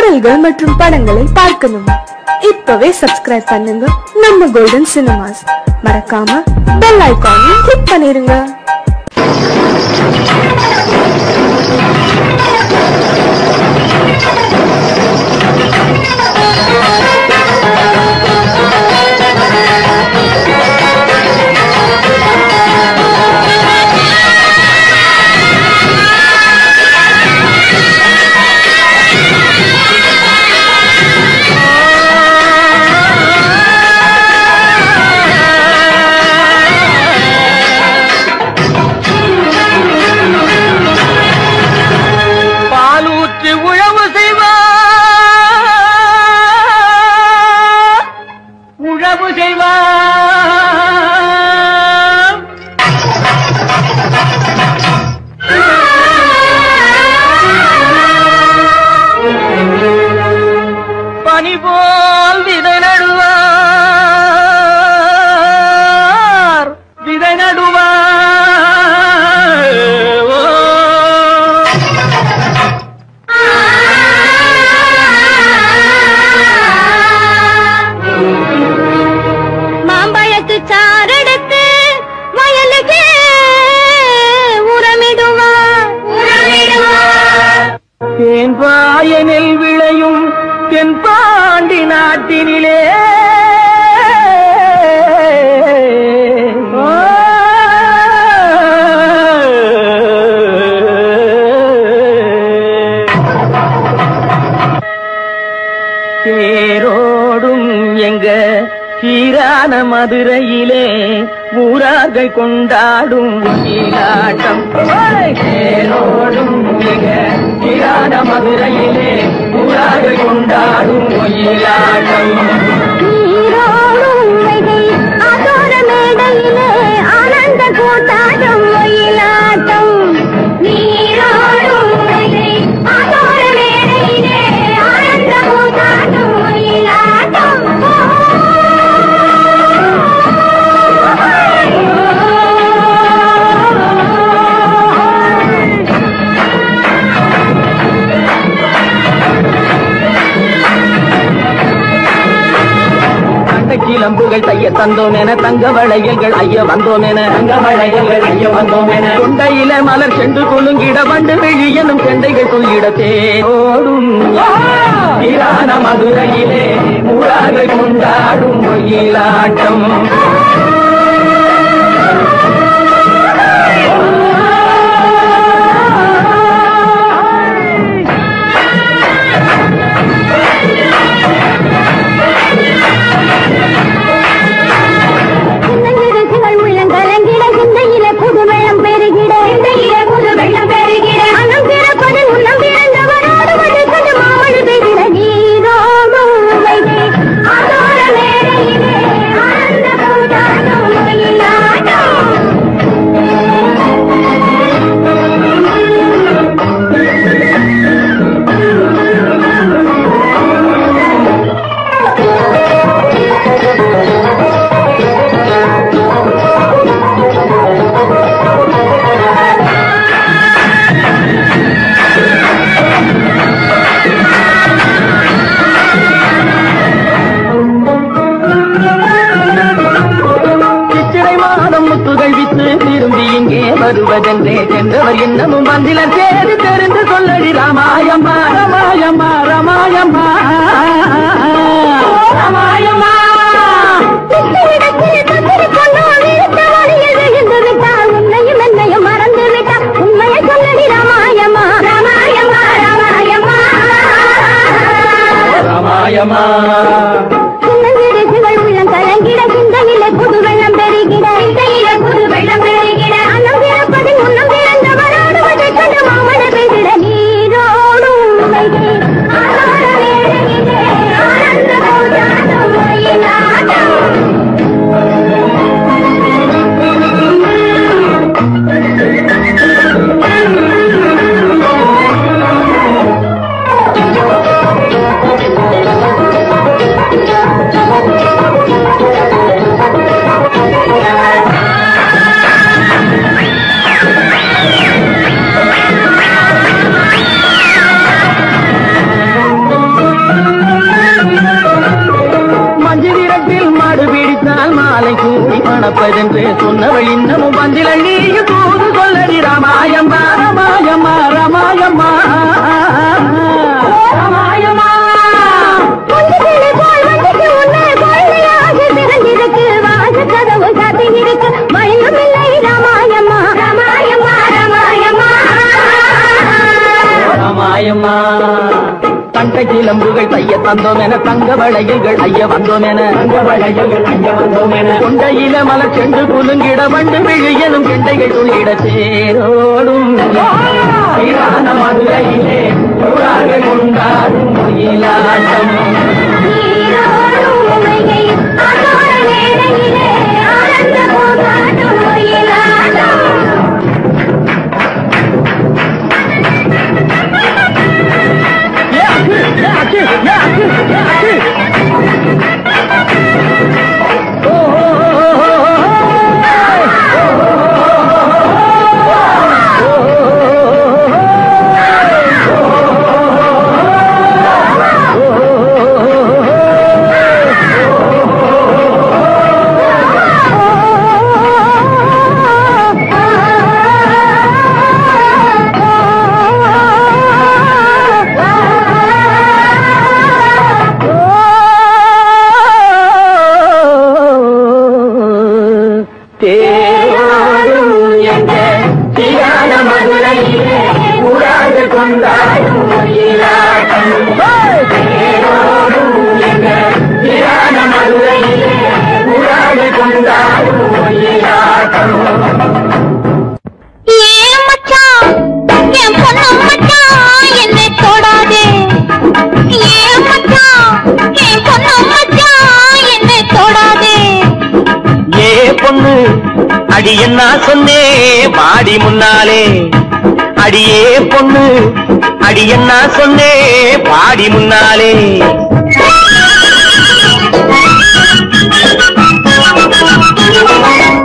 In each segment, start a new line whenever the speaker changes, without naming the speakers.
பாடல்கள் மற்றும் படங்களை பார்க்கணுமா? இப்பவே சப்ஸ்கிரைப் பண்ணுங்க நம்ம கோல்டன் சினிமாஸ். மறக்காம பெல் ஐகானையும் கிளிக் பண்ணிருங்க.
தேன்பாயனில் விளையும் தென்பாண்டி நாட்டினிலே தேரோடும் எங்க சீரான மதுரையிலே ஊரார்கள் கொண்டாடும் ஒயிலாட்டம். தேரோடும் எங்க சீரான மதுரையிலே ஊரார்கள் கொண்டாடும் ஒயிலாட்டம். ஆனந்த கூட்டாடும் ஒயிலாட்டம். கிளம்புகள் தைய தந்தோம் என தங்க வளையல்கள் ஐய வந்தோம் என தங்க வளையல்கள் ஐய வந்தோம் என கொண்டையில மலர் சென்று கொள்ளுங்கிட வண்டு வெளி எனும் செண்டைகள் சொல்லிட தேரோடும் சீரான மதுரையிலே ஊரார்கள் கொண்டாடும் ஒயிலாட்டம். திரும்பி இங்கே வருவதென்றே சென்றவர் இன்னமும் வந்திலர் சேரி தெரிந்து சொல்லடி ராமாயம்மா ராமாயம்மா ராமாயம்மா ராமாயம்மா. உன்னையும் என்னையும் மறந்து விட்டார் உண்மையை சொல்லடி ராமாயம்மா ராமாயம்மா ராமாயம்மா ராமாயம்மா. கலங்கிட சிந்தையிலே புது வெள்ளம் பெருகிட புது வெள்ளம் பெருகிட அன்னம் பிறப்பதில் முன்னம் பிறந்தவராடுவதை கண்டு மாமன பெய்திட நீரோடும் ஆனந்த கூட்டாடும் ஒயிலாட்டம். நடப்பதென்று சொன்னவள் இன்னமும் பந்திலள்ளி தூது சொல்லடி ராமாயம்மா ராமாயம்மா ராமாயம்மா ராமாயம்மா கதவு காத்து இருக்கு மயிலுமில்லை ராமாயம்மா ராமாயம்மா ராமாயம்மா ராமாயம்மா தண்டை கிளம்புகள் தைய தந்தோம் என தங்க வளையல்கள் ஐய வந்தோம் என தங்க வளையல்கள் ஐய வந்தோம் என கொண்டையில மலர் சென்று குலுங்கிட வண்டு விழியனும் கெண்டைகள் துள்ளிட சேரோடும் மதுரையிலே கொண்டாடும் அடி என்ன சொன்னே பாடி முன்னாலே அடியே பொண்ணு அடி என்ன சொன்னே பாடி முன்னாலே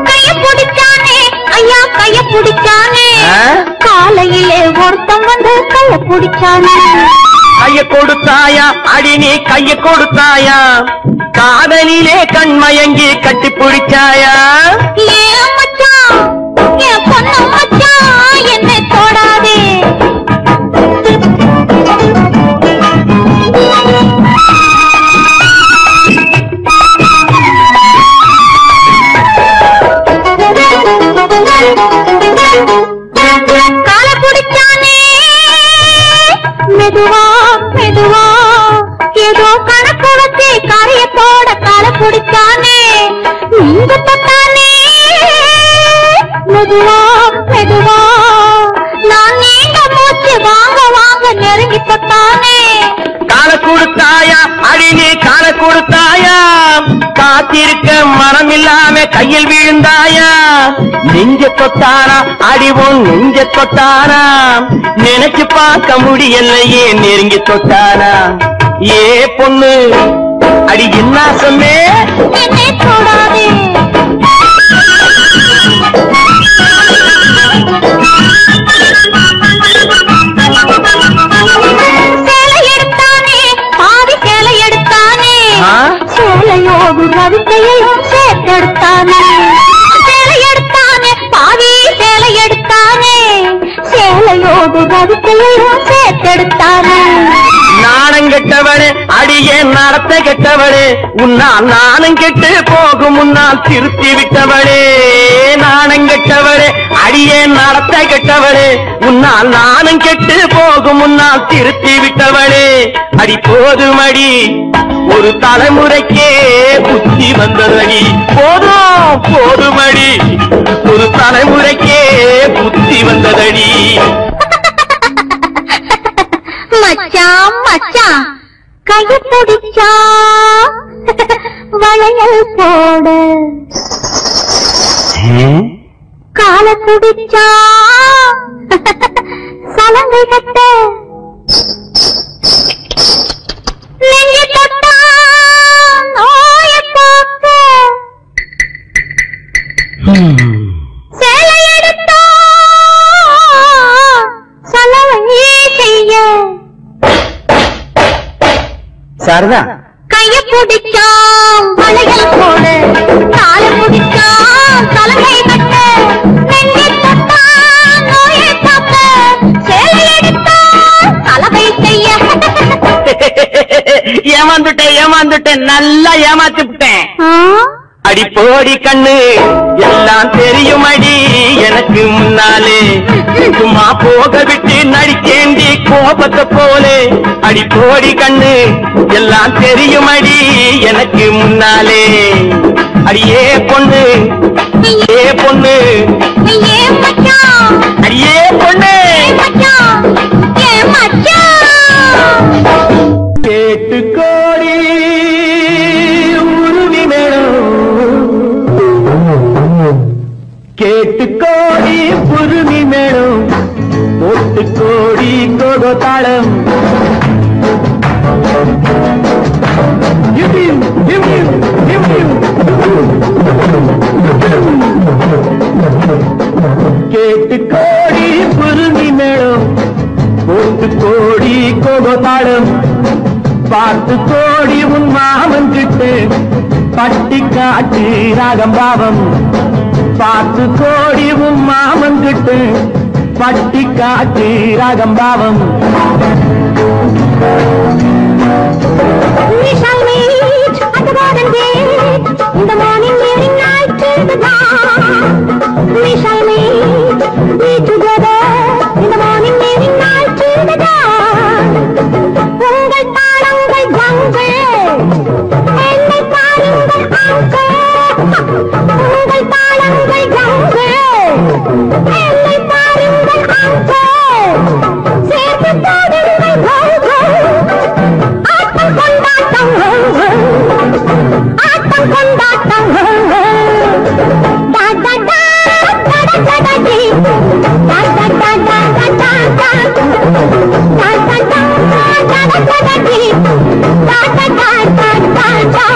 கைய பிடிச்சானே ஐயா கைய பிடிச்சானே காலையிலே ஒருத்தம் வந்து கைய பிடிச்சானே
கைய கொடுத்தாயா அடி நீ கைய கொடுத்தாயா காதலிலே கண்மயங்கி கட்டி பிடிச்சாயா
ஏன் மச்சான் என் பொண்ணு மச்சான் என்னை தொடாதே கால பிடிச்சானே மெதுவா மெதுவா ஏதோ கணக்கு வச்சு காரியத்தோட கால பிடிச்சானே நீங்க தொட்டானே மெதுவா மெதுவா நான் நீங்க மூச்சு வாங்க வாங்க நெருங்கி தொட்டானே
கால கொடுத்தாயா அடி நீ கால கொடுத்தாயா காத்திருக்க மனம் இல்லாம கையில் விழுந்தாயா நெஞ்ச தொட்டானா அடிவோம் நெஞ்ச தொட்டானா நினைச்சு பார்க்க முடியலையே நெருங்கி தொட்டானா ஏ பொண்ணு அடி என்ன சொன்னே
என்னை தொடாதே சேலை எடுத்தானே பாதி சேலை எடுத்தானே சேலையோடு ரவிக்கையையும் சேர்த்தெடுத்தானே சேலை எடுத்தானே பாதி சேலை எடுத்தானே சேலையோடு ரவிக்கையையும் சேர்த்தெடுத்தானே
நாணம் கெட்டவளே அடியே நடத்த கெட்டவளே உன்னால் நாணம் கெட்டு போகும் முன்னால் திருத்தி விட்டவளே நாணம் கெட்டவளே அடியே நடத்த கெட்டவளே உன்னால் நாணம் கெட்டு போகும் முன்னால் திருத்தி விட்டவளே அடி போதுமடி ஒரு தலைமுறைக்கே புத்தி வந்ததடி போதும் போதுமடி ஒரு தலைமுறைக்கே புத்தி வந்ததடி
மச்சான் மச்சான் கைய பிடிச்சா வளையல் போட கால பிடிச்சா சலங்கை கட்ட நெஞ்சு தொட்டா நோய போக்க சேலை எடுத்தா சலவை செய்ய
சாரதா
கைய பிடிச்சான் வளையல் போட கால பிடிச்சான் தலையை கட்ட நெஞ்சை தொட்டான் நோயை காக்க சேலை எடுத்தான் கலவை செய்ய
ஏமாந்துட்டேன் நல்லா ஏமாத்திட்டேன் அடி போடி கண்ணு எல்லாம் தெரியும் அடி எனக்கு முன்னாலே சும்மா போக விட்டு நடிக்கேண்டி கோபத்தை போலே அடி போடி கண்ணு எல்லாம் தெரியும் அடி எனக்கு முன்னாலே அடியே பொண்ணு ஏ பொண்ணு
ஏ மச்சான்
அடியே பொண்ணு
மச்சான் ஏ மச்சான்
கேட்டு கோடி உருவி மேடம் கேட்டு கோடி புருமி மேடம் போட்டு கோடி கோகோ தாளம் கேட்டு கோடி புருமி மேடம் போட்டு கோடி கோகோ தாளம் பார்த்து கோடி உன் மாமன் கிட்டு பட்டி காட்டு ராகம் பாவம் பார்த்து கோடி உன் மாமன் கிட்டு பட்டி காட்டு ராகம் பாவம்
We shall meet at the garden gate in the morning, evening, night till the dawn. We shall be together in the morning, evening, night till the dawn. உங்கள் தாளங்கள் கங்கை என்னை பாருங்கள் அங்கே உங்கள் தாளங்கள் கங்கை என்னை பாருங்கள் அங்கே சேர்த்து பாடுங்கள் கங்கை ஆட்டம் கொண்டாட்டம் ஆட்டம் கொண்டாட்டம் டா டா டா டா டா டா டி டா டா டா டா டா டா டா டா டா டா டா டி டா டா டா டா டா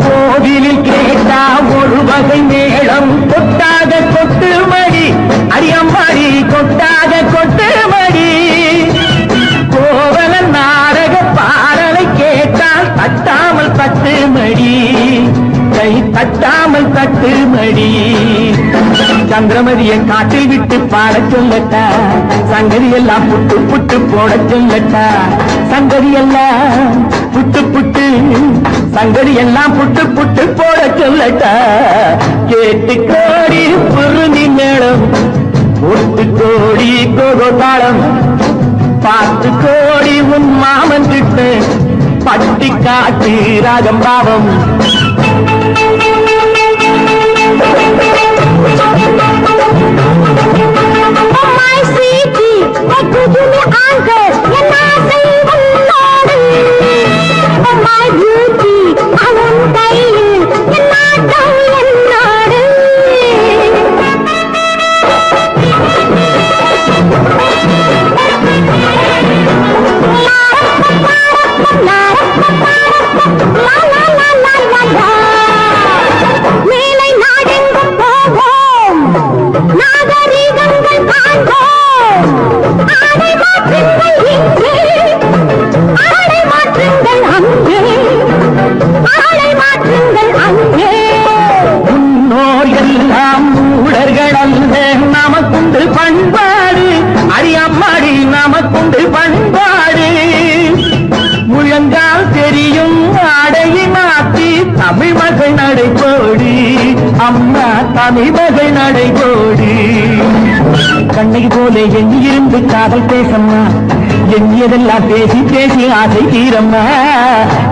கோவிலில் கேட்டா ஒரு வகை மேளம் கொட்டாக கொட்டு மடி அடியம்மாடி கொட்டாக கொட்டு மடி கோவல நாடக பாடலை கேட்டால் தட்டாமல் தட்டு மடி கை தட்டாமல் தட்டு மடி சந்திரமதியை காட்டில் விட்டு பாட சொல்லட்டா சங்கதி எல்லாம் புட்டு புட்டு போட சொல்லட்டா சங்கதி எல்லாம் புட்டு புட்டு சங்கதி எல்லாம் புட்டு புட்டு போட சொல்லட்டா கேட்டு கோடி புருணி மேளம் ஒட்டு கோடி கோகோ தாளம் பார்த்து கோடி உன் மாமன் கிட்ட பட்டி காட்டு ராகம் பாவம்
my sweetie, what could you me anchor? You're not saying Lord. Oh my beauty, I won't die. You're not dying, Lord. La la la la la la. மேலை நாடெங்கும் போவோம் நாகரீகங்கள் காண்போம் ஆடை மாற்றுங்கள் இங்கே ஆடை மாற்றுங்கள் அங்கே ஆடை மாற்றுங்கள் அங்கே
முன்னோர் எல்லாம் மூடர்கள் அல்ல நமக்குண்டு பண்பாடு அடியம்மாடி நமக்குண்டு பண்பாடு முழங்கால் தெரியும் ஆடையை மாற்றி தமிழ் மகள் நடைபோடி அம்மா தமிழ் மகள் நடைபோடி கண்ணகி போல எண்ணியிருந்து காதல் பேசம்மா எண்ணியதெல்லாம் பேசி பேசி ஆசை தீரம்மா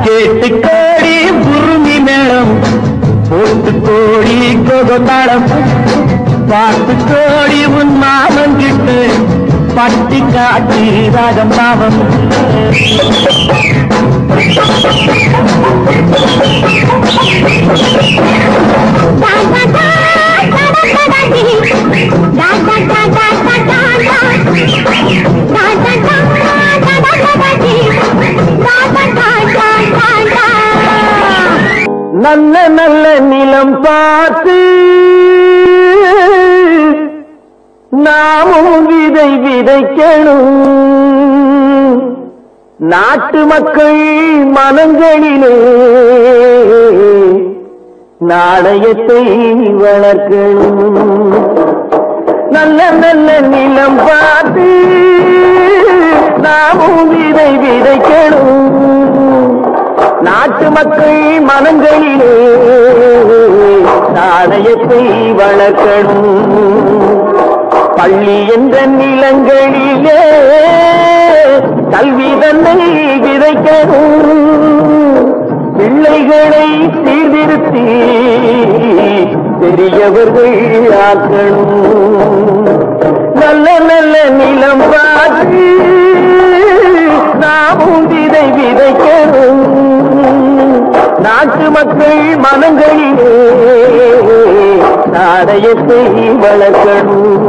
கேட்டு கோடி புருமி மேளம் போட்டு கோடி கோகோ தாளம் பார்த்து கோடி உன் மாமன் கிட்டு பட்டி காட்டி ராகம் பாவம் நல்ல நல்ல நிலம் பார்த்து நாமும் விதை விதைக்கணும். நாட்டு மக்கள் மனங்களிலே நாணயத்தை வளர்க்கணும். நல்ல நல்ல நிலம் பார்த்து நாமும் விதை விதைக்கணும். நாட்டு மக்கள் மனங்களிலே நாணயத்தை வளர்க்கணும். பள்ளி என்ற நிலங்களிலே கல்வி தன்னை விதைக்கணும். பிள்ளைகளை சீர்திருத்தி பெரியவர்கள் ஆக்கணும். நல்ல நல்ல நிலம் பார்த்து நாமும் விதை விதைக்கணும். நாட்டு மக்கள் மனங்களிலே நாணயத்தை வளர்க்கணும்.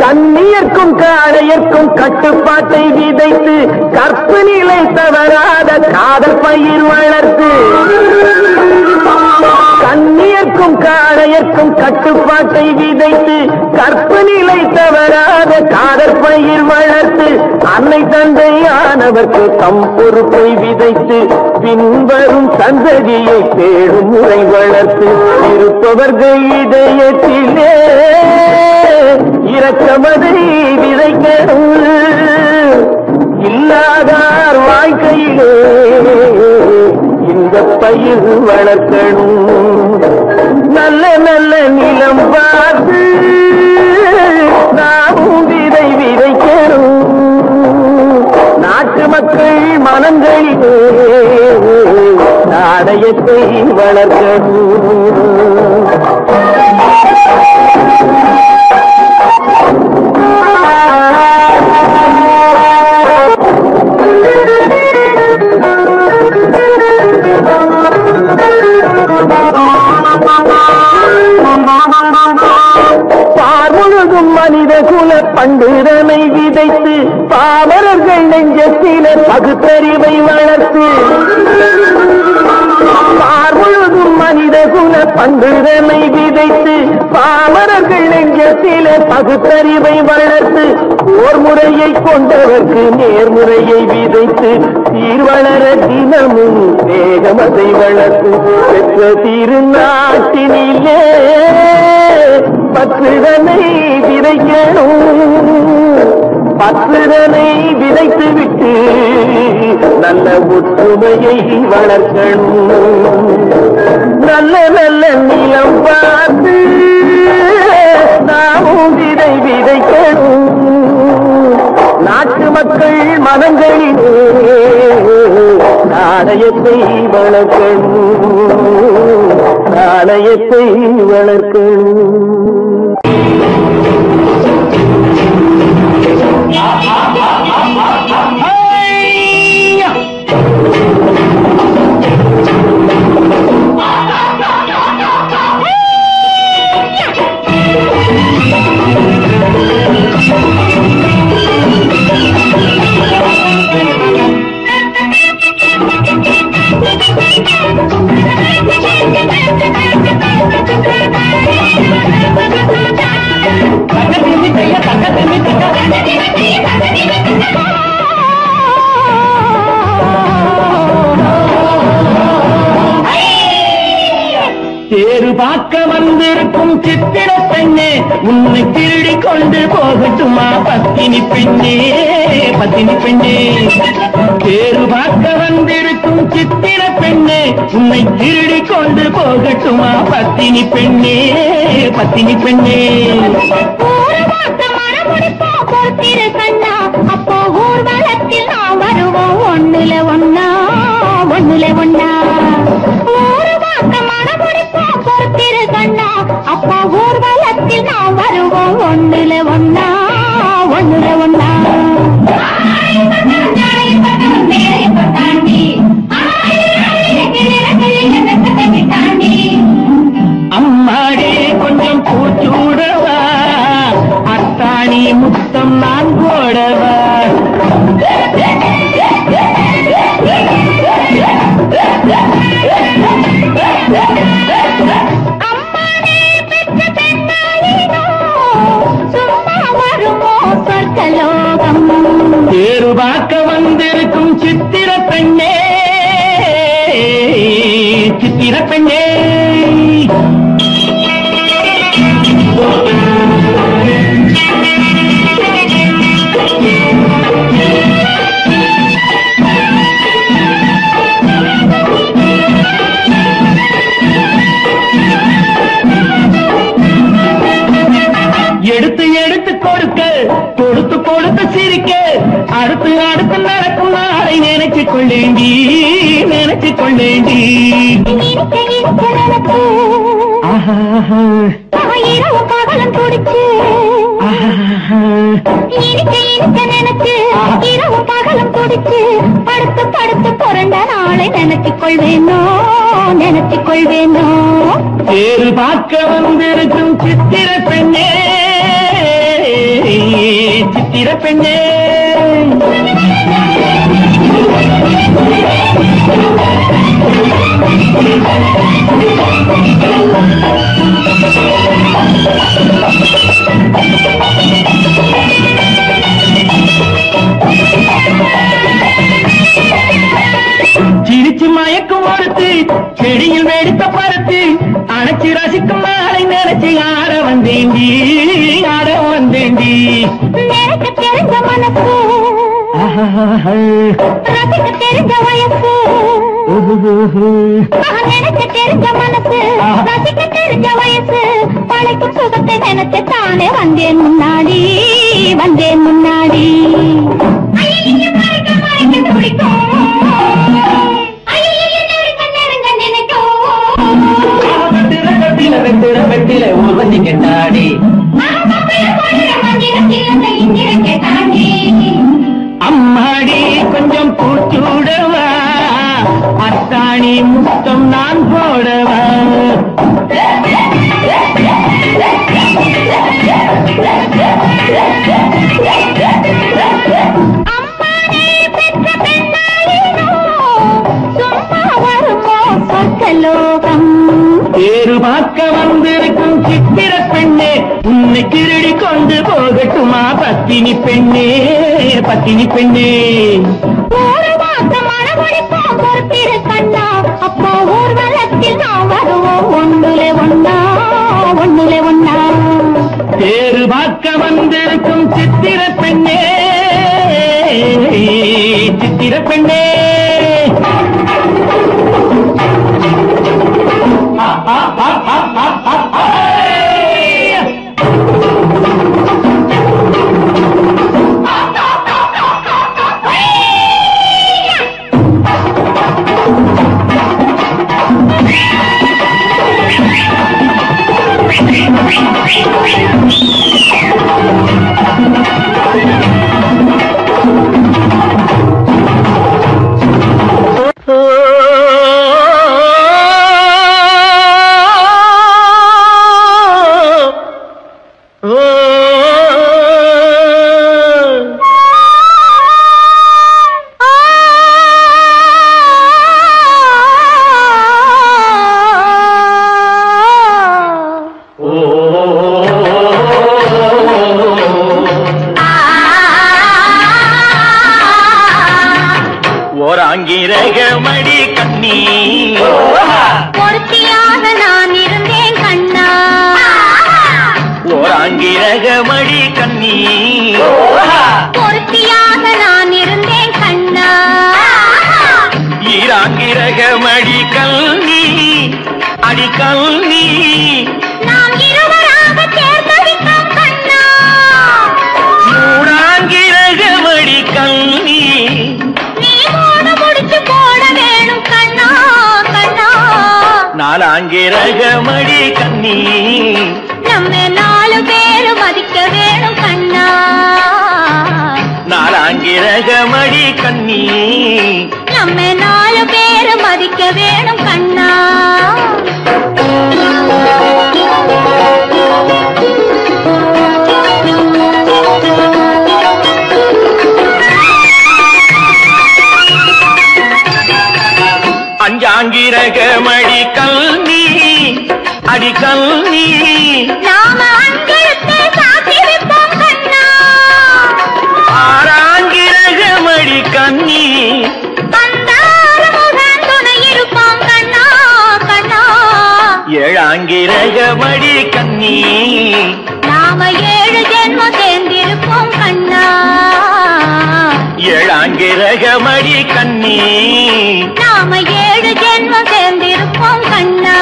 கண்ணியர்க்கும் காளையர்க்கும் கட்டுப்பாட்டை விதைத்து கற்பு நிலை தவறாத காதல் பயிர் வளர்த்து. கண்ணியர்க்கும் காளையர்க்கும் கட்டுப்பாட்டை விதைத்து கற்பு நிலை தவறாத காதல் பயிர் வளர்த்து. அன்னை தந்தையானவர்க்கு தம் பொறுப்பை விதைத்து பின்வரும் சந்ததியை தேடும் முறை வளர்த்து. இருப்பவர்கள் இதயத்திலே இரக்கமதை விதைக்கணும். இல்லாதார் வாழ்க்கையிலே இந்த பயிர் வளர்க்கணும். நல்ல நல்ல நிலம் பார்த்து நாமும் விதை விதைக்கணும். நாட்டு மக்கள் மனங்களிலே நாணயத்தை வளர்க்கணும். பார்முழுதும் மனித குல பண்டுதனை விதைத்து பாமரர்கள் நெஞ்சத்தில பகுத்தறிவை வளர்த்து. பார்முழுதும் மனித குல பண்டுதனை விதைத்து பாமரர்கள் நெஞ்சத்தில பகுத்தறிவை வளர்த்து. ஓர் முறையை கொண்டவர்க்கு நேர்முறையை விதைத்து சீர்வளர தினமும் வேகமதை வளர்த்து. பெற்ற திருநாட்டினிலே பற்றுதனை விதைக்கணும். பற்றுதனை விதைத்து விட்டு நல்ல ஒற்றுமையை வளர்க்கணும். நல்ல நல்ல நிலம் பார்த்து நாமும் விதை விதைக்கணும். நாட்டு மக்கள் மனங்களிலே நாணயத்தை வளர்க்கணும். நாணயத்தை வளர்க்கணும். தேரு பார்க்க வந்திருக்கும் சித்திர பெண்ணே உன்னை திருடி கொண்டு போகட்டுமா பத்தினி பெண்ணே பத்தினி பெண்ணே. தேரு பார்க்க வந்திருக்கும் சித்திர பெண்ணே உன்னை திருடி கொண்டு போகட்டுமா பத்தினி பெண்ணே பத்தினி பெண்ணே.
அப்போ ஊர்வலத்தில் நான் வருவோம் ஒண்ணுல ஒன்னா ஒண்ணுல ஒன்னா. அப்பா ஊர்வலத்தில் நான் வருவோம் ஒண்ணுல ஒன்னா ஒண்ணுல ஒன்னா.
பெண்ணே சித்திர பெண்ணே எடுத்து எடுத்து கொடுக்க கொடுத்து கொடுத்து சிரிக்க அடுத்து அடுத்து நடக்கும் நாளை நினைச்சு கொள்ளேண்டி நினைச்சு கொள்ளேண்டி
பகலம் துடிச்சு நினைச்சு இரவும் பகலம் துடிச்சு படுத்து படுத்து பிறந்த நாளை நினைச்சு கொள்வேனோ நினைச்சு கொள்வேனோ
தேறு பார்க்க வந்திருக்கும் சித்திர பெண்ணே சித்திர பெண்ணே சிரிச்சு மயக்கும் ஒருத்து செடியில் வெடித்த பருத்து அணைச்சி ரசிக்கும் நாளை நினைச்சு ஆட வந்தேண்டி ஆட வந்தேண்டி
நினைக்க தெரிஞ்ச மனசு ரசிக்க தெரிஞ்ச வயசு நினைக்க தெரிஞ்ச மனசு ரசிக்க தெரிஞ்ச வயசு பழைக்கும் சுகத்தை நினைச்சு தானே வந்தேன் முன்னாடி வந்தேன் முன்னாடி
வெட்டில ஊர்வசி கெட்டாடி அம்மாடி கொஞ்சம் பூச்சூடவா அத்தாணி முத்தம் நான் போடவா தேறு பார்க்க வந்திருக்கும் சித்திர பெண்ணே உன்னை திருடி கொண்டு போகட்டுமா பத்தினி பெண்ணே பத்தினி பெண்ணே
ஒரு மாசம் மனமொழிப்போம் பொறுத்திரு கண்ணா அப்போ ஊர்வலத்தில் நாம் வருவோம் ஒன்றுலே ஒன்னா ஒன்றுலே ஒன்னா
தேறு பார்க்க வந்திருக்கும் சித்திர பெண்ணே சித்திர பெண்ணே ஓராங்கிரகமடி கண்ணி
பொறுத்தியாக நான் இருந்தேன் கண்ணா
ஓராங்கிரகமடி கண்ணி
பொறுத்தியாக நான் இருந்தேன் கண்ணா
ஈராங்கிரகமடி கல்வி அடி கல்வி
நாம் இருவராக சேர்ந்தடித்தோம் கண்ணா
மூடாங்கிரகமடி கல்வி
நீ மூடு முடிச்சு போட வேணும் கண்ணா கண்ணா
நாலாங்கிரகமடி கண்ணி
நம்ம 4 பேரும் மதிக்க வேணும் கண்ணா
நாலாங்கிரகமடி கண்ணி
நம்ம 4 பேரும் மதிக்க வேணும் கண்ணா
அஞ்சாங்கிரகமடி கல்வி அடி கல்வி
நாம அங்கெடுத்து சாத்தி வைப்போம் கண்ணா
ஆறாங்கிரகமடி கண்ணி
அந்த
எட்டாங்கிரகமடி கண்ணி
நாம 7 ஜென்மம் சேர்ந்திருப்போம் கண்ணா.
ஏழாங்கிரகமடி கண்ணி
நாம 7 ஜென்மம் சேர்ந்திருப்போம் கண்ணா.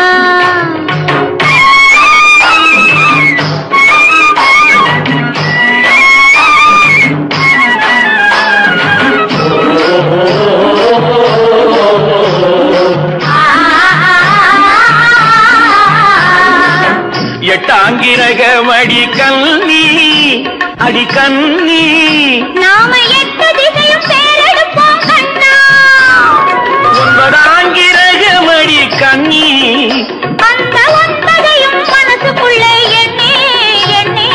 எட்டாங்கிரகமடி கண்ணி அடி கண்ணி
நாம 8 திசையும் பேரெடுப்போம் கண்ணா.
9ஆங்கிரகமடி கண்ணி
அந்த 9ஐயும் மனசுக்குள்ளே எண்ணி எண்ணி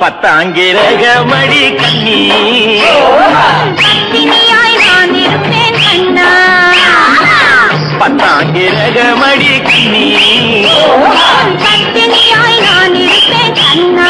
10ஆங்கிரகமடி கண்ணி
கத்தினியாய் நான் இருப்பேன் கண்ணா.
10ஆங்கிரகமடி கண்ணி
கத்தினியாய் நான் இருப்பேன் கண்ணா.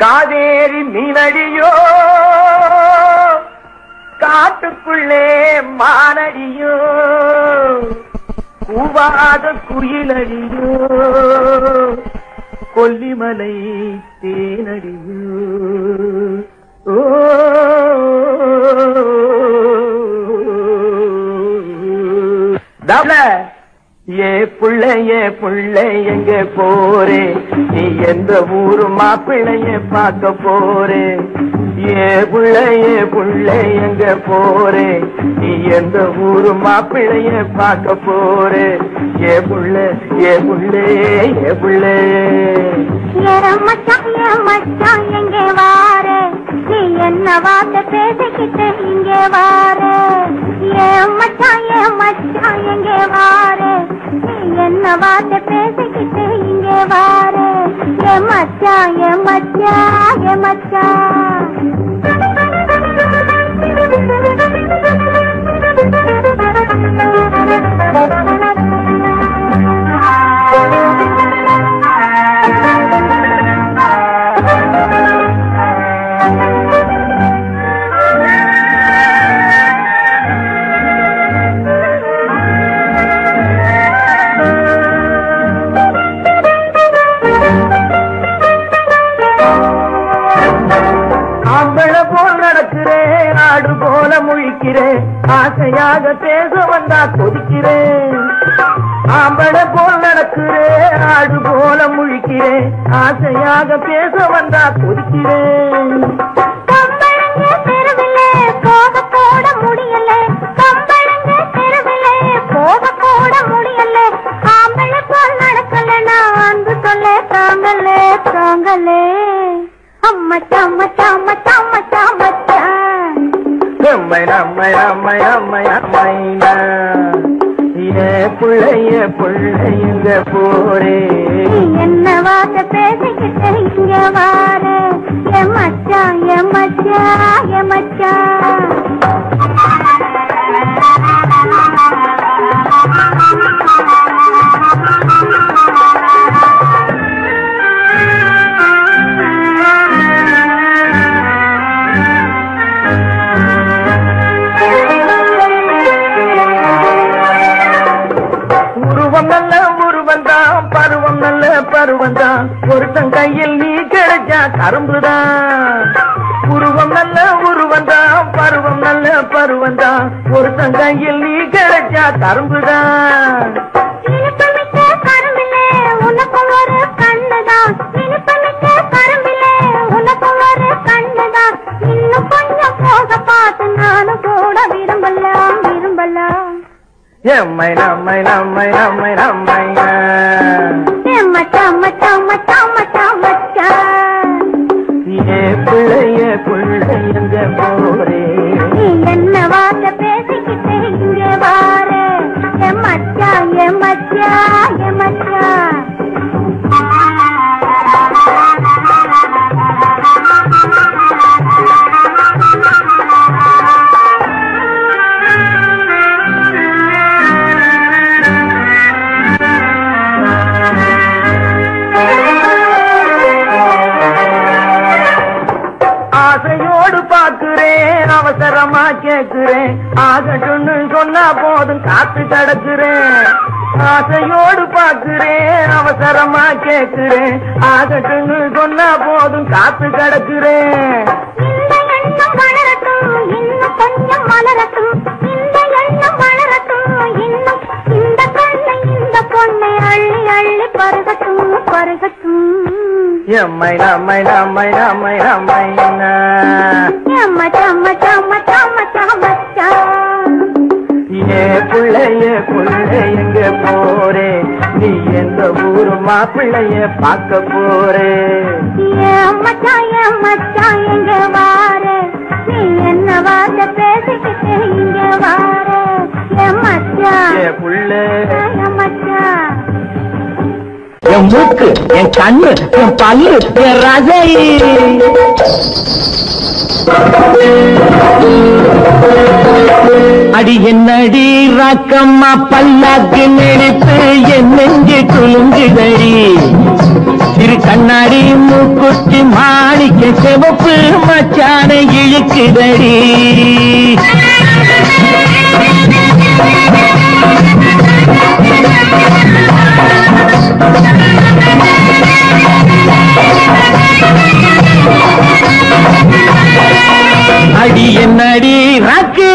காவேரி மீனடியோ காட்டுக்குள்ளே மானடியோ கூவாத குயிலடியோ கொல்லிமலை தேனடியோ ஓ தவள ஏ புள்ள எங்க போரே நீ எந்த ஊரு மாப்பிள்ளைய பார்க்க போரே ஏ புள்ள எங்க போரே நீ எந்த ஊரு மாப்பிள்ளைய பார்க்க போரே ஏ புள்ள
மச்சான் எங்கே வாரே நீ என்ன வார்த்தை பேசிக்கிட்டு இங்கே வாரே மச்சான் எங்கே வாரே நீ என்ன வார்த்தை பேசிக்கிட்டு இங்கே வாரே மச்சான்
ஆடு போல முழிக்கிறேன் ஆசையாக பேச வந்தா கொதிக்கிறேன் ஆம்பள போல் நடக்கிறேன் ஆடு போல முழிக்கிறேன் ஆசையாக பேச வந்தா கொதிக்கிறேன்
போக போட முடியல கம்பளங்க தெருவிலே போக போட முடியல ஆம்பள போல் நடக்கல நான் வந்து சொல்ல தாங்களே
புள்ளைங்க போரே
என்ன வார்த்தை பேசிக்கிட்டு இங்க வாரே மச்சான்
உருவம் நல்ல உருவந்தா கரும்புதான். உருவம் நல்ல உருவந்தான், பருவம் நல்ல பருவந்தான், ஒரு தங்கையில் நீ கிடைச்சா கரும்புதான்.
இனிப்புமிக்க கரும்பிலே உனக்கும் ஒரு கண்ணுதான், இனிப்புமிக்க கரும்பிலே உனக்கும் ஒரு கண்ணுதான், இன்னும் கொஞ்சம் போக பார்த்து நானும் கூட விரும்பலாம் விரும்பலாம்.
எம்மை நம்மை நம்மை நம்மை நம்மை
மச்சான் மச்சான் மச்சான் மச்சான் மச்சான்,
ஏ பிள்ளைய பிள்ளை எங்க போரே,
நீ என்ன வார்த்தை பேசிக்கிட்டே இங்கே வாரே, என் மச்சான் என் மச்சான் என் மச்சான்.
ஆசையோடு பாக்குறேன், அவசரமா கேக்குறேன், ஆகட்டும்னு சொன்னா போதும் காத்து கிடக்குறேன். ஆசையோடு பாக்குறேன், அவசரமா கேக்குறேன், ஆகட்டும்னு சொன்னா போதும் காத்து கிடக்குறேன்.
இந்த எண்ணம் வளரட்டும் இன்னும் கொஞ்சம் மலரட்டும், இந்த எண்ணம் வளரட்டும் இன்னும், இந்த கண்ணை இந்த பொண்ணை அள்ளி அள்ளி பருகட்டும் பருகட்டும்.
எம்மை நம்மை நம்மை நம்மை நம்மை
மச்சான் மச்சான் மச்சான் மச்சான் மச்சான்,
ஏ பிள்ளைய பிள்ளை எங்க போரே, நீ எந்த ஊரு மாப்பிள்ளைய பார்க்க போரே.
மச்சான் மச்சான் எங்க வாரே, நீ என்ன வார்த்தை பேசிக்கிட்டு இங்க வாரே, என் மச்சான்
ஏ புள்ள
என் மச்சான்.
என் மூக்கு, என் கண்ணு, என் பல்லு, என் ரசை. அடி என்னடி ராக்கம்மா பல்லாக்கு நெடுத்து என் நெஞ்சு குலுங்குதடி, சிறு கண்ணாடி மூக்குத்தி மாணிக்க சிவப்பு மச்சான இழுக்குதடி. அடி என்னடி ராக்கு,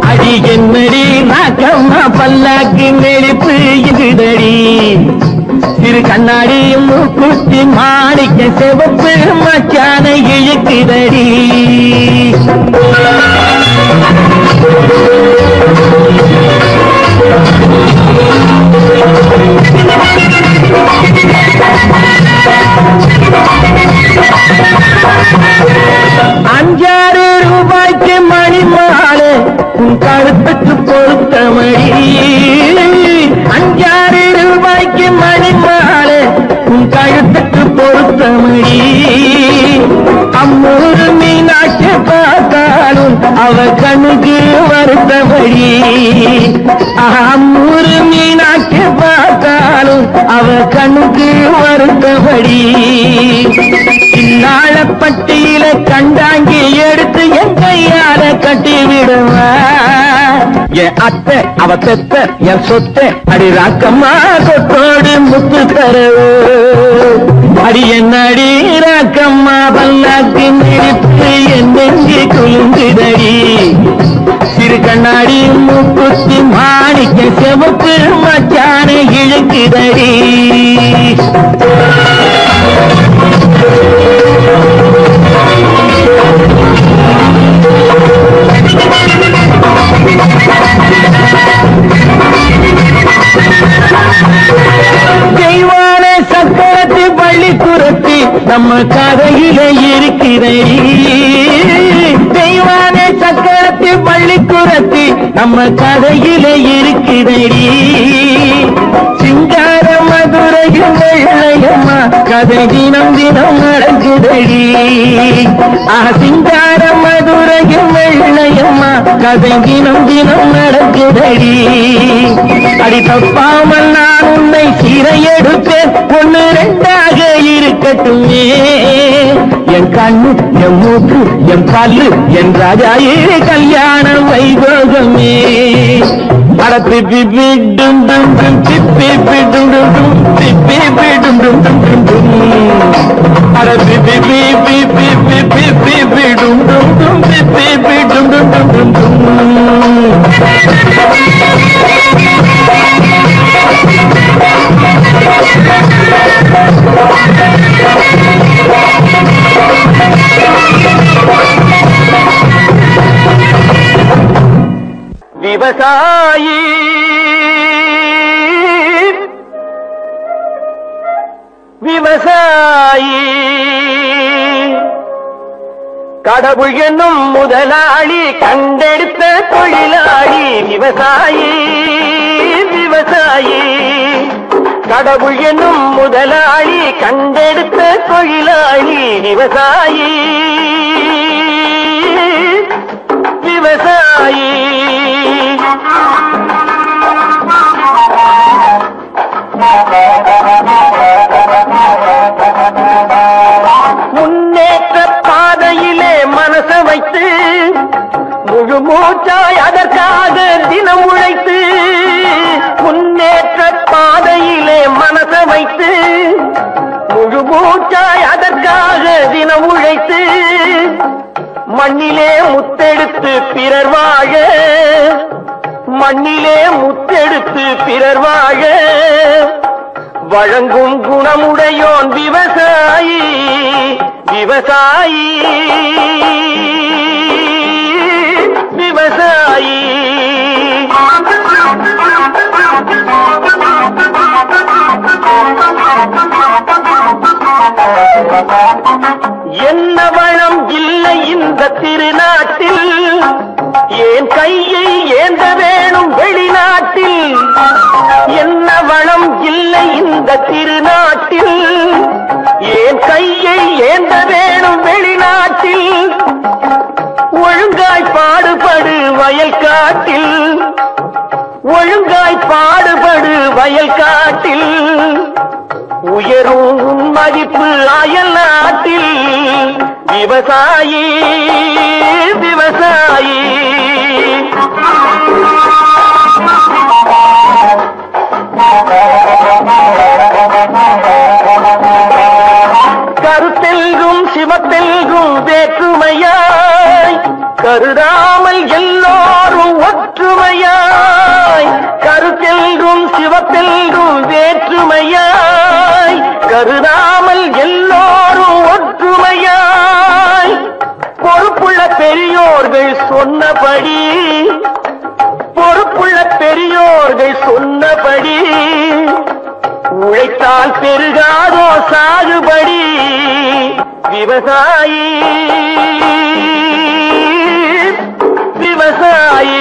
அடி என்னடி ராக்கம்மா பல்லாக்கு நெருப்பு இதுதடி, சிறு கண்ணாடி மூக்குத்தி மாணிக்க சிவப்பு மச்சான இழுக்குதடி. ₹5 மணி மாலை உன் கழுத்துக்கு பொருத்தமடி, ₹5 மணி மாலை உன் கழுத்துக்கு பொருத்தமடி. அம்மூரு மீனாட்சி பார்த்தாலும் அவ கண்ணுக்கு வருத்தமடி, அம்மூரு மீனாட்சி பார்த்தாலும் அவ கண்ணுக்கு வருத்தமடி. இந்நாளப்பட்டியில கண்டாங்கி எடுத்து என் கையால கட்டி விடுவா, என் அத்தை அவ பெத்த என் சொத்தை அடி ராக்கம்மா கொத்தோடு முத்து தரவு. அடி என்னடி ராக்கம்மா பல்லாக்கு நெருப்பு என் நெஞ்சு குலுங்குதடி, சிறு கண்ணாடி மூக்குத்தி மாணிக்க சிவப்பு மச்சான இழுக்குதடி. தெய்வான சக்கரத்து பள்ளி குரத்தி நம்ம கதையில இருக்கிறடி, தெய்வான சக்கரத்து பள்ளி குரத்தி நம்ம கதையில இருக்கிறடி. சிங்கார மதுரையும் வெள்ளையம்மா கதை தினம் தினம் நடக்குதடி, சிங்கார மதுரையும் வெள்ளையம்மா கதை தினம் தினம் நடக்குதடி. அடி தப்பாமல் நான் உன்னை சீரை எடுப்பேன், 1 2ஆக இருக்கட்டுமே. என் கண்ணு, என் மூக்கு, என் பல்லு, என் ராஜாயே கல்யாண வைபோகமே. அட பிப்பி டும் டும் டும் பிப்பி டும் டும் டும் பிப்பி டும் டும் டும் டும் அட பிப்பி டும் டும் டும் பிப்பி டும் டும் டும் டும் விவசாயி விவசாயி கடவுள் என்னும் முதலாளி கண்டெடுத்த தொழிலாளி விவசாயி விவசாயி கடவுள் என்னும் முதலாளி கண்டெடுத்த தொழிலாளி விவசாயி விவசாயி முன்னேற்ற பாதையிலே மனச வைத்து முழு மூச்சாய் அதற்காக தினம் உழைத்து முன்னேற்ற பாதையிலே மனச வைத்து முழு மூச்சாய் அதற்காக தினம் உழைத்து மண்ணிலே முத்தெடுத்து பிறர் வாழ மண்ணிலே முத்தெடுத்து பிறர் வாழ வழங்கும் குணமுடையோன் விவசாயி விவசாயி விவசாயி என்ன வளம் இல்லை இந்த திருநாட்டில் ஏன் கையை ஏந்த வேணும் வெளிநாட்டில் என்ன வளம் இல்லை இந்த திருநாட்டில் ஏன் கையை ஏந்த வேணும் வெளிநாட்டில் ஒழுங்காய் பாடுபடு வயல் காட்டில் ஒழுங்காய் பாடுபடு வயல் காட்டில் உயரும் மதிப்பு அயல் நாட்டில் விவசாயி விவசாயி கருத்தெல்கும் சிவத்தெல்கும் வேற்றுமையாய் கருதாமல் எல்லோரும் ஒற்றுமையாய் கருத்தெல்கும் சிவத்தெல்கும் வேற்றுமையாய் கருதாமல் எல்லோரும் ஒற்றுமையாய் பொறுப்புள்ள பெரியோர்கள் சொன்னபடி பொறுப்புள்ள பெரியோர்கள் சொன்னபடி உழைத்தால் பெருகாதோ சாகுபடி விவசாயி விவசாயி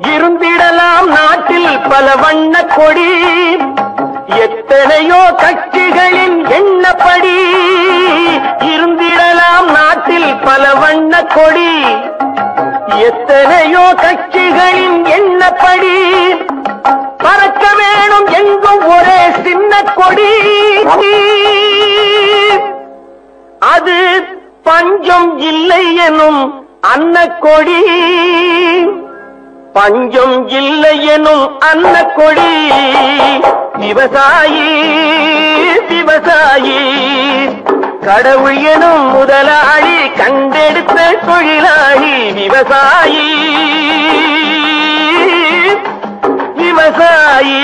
இருந்திடலாம் நாட்டில் பல வண்ண கொடி எத்தனையோ கட்சிகளின் எண்ணப்படி இருந்திடலாம் நாட்டில் பல வண்ண கொடி எத்தனையோ கட்சிகளின் எண்ணப்படி பறக்க வேணும் எங்கும் ஒரே சின்ன கொடி அது பஞ்சம் இல்லை எனும் அன்னக்கொடி பஞ்சம் இல்லை எனும் அன்னக்கொடி விவசாயி விவசாயி கடவுள் எனும் முதலாளி கண்டெடுத்த தொழிலாளி விவசாயி விவசாயி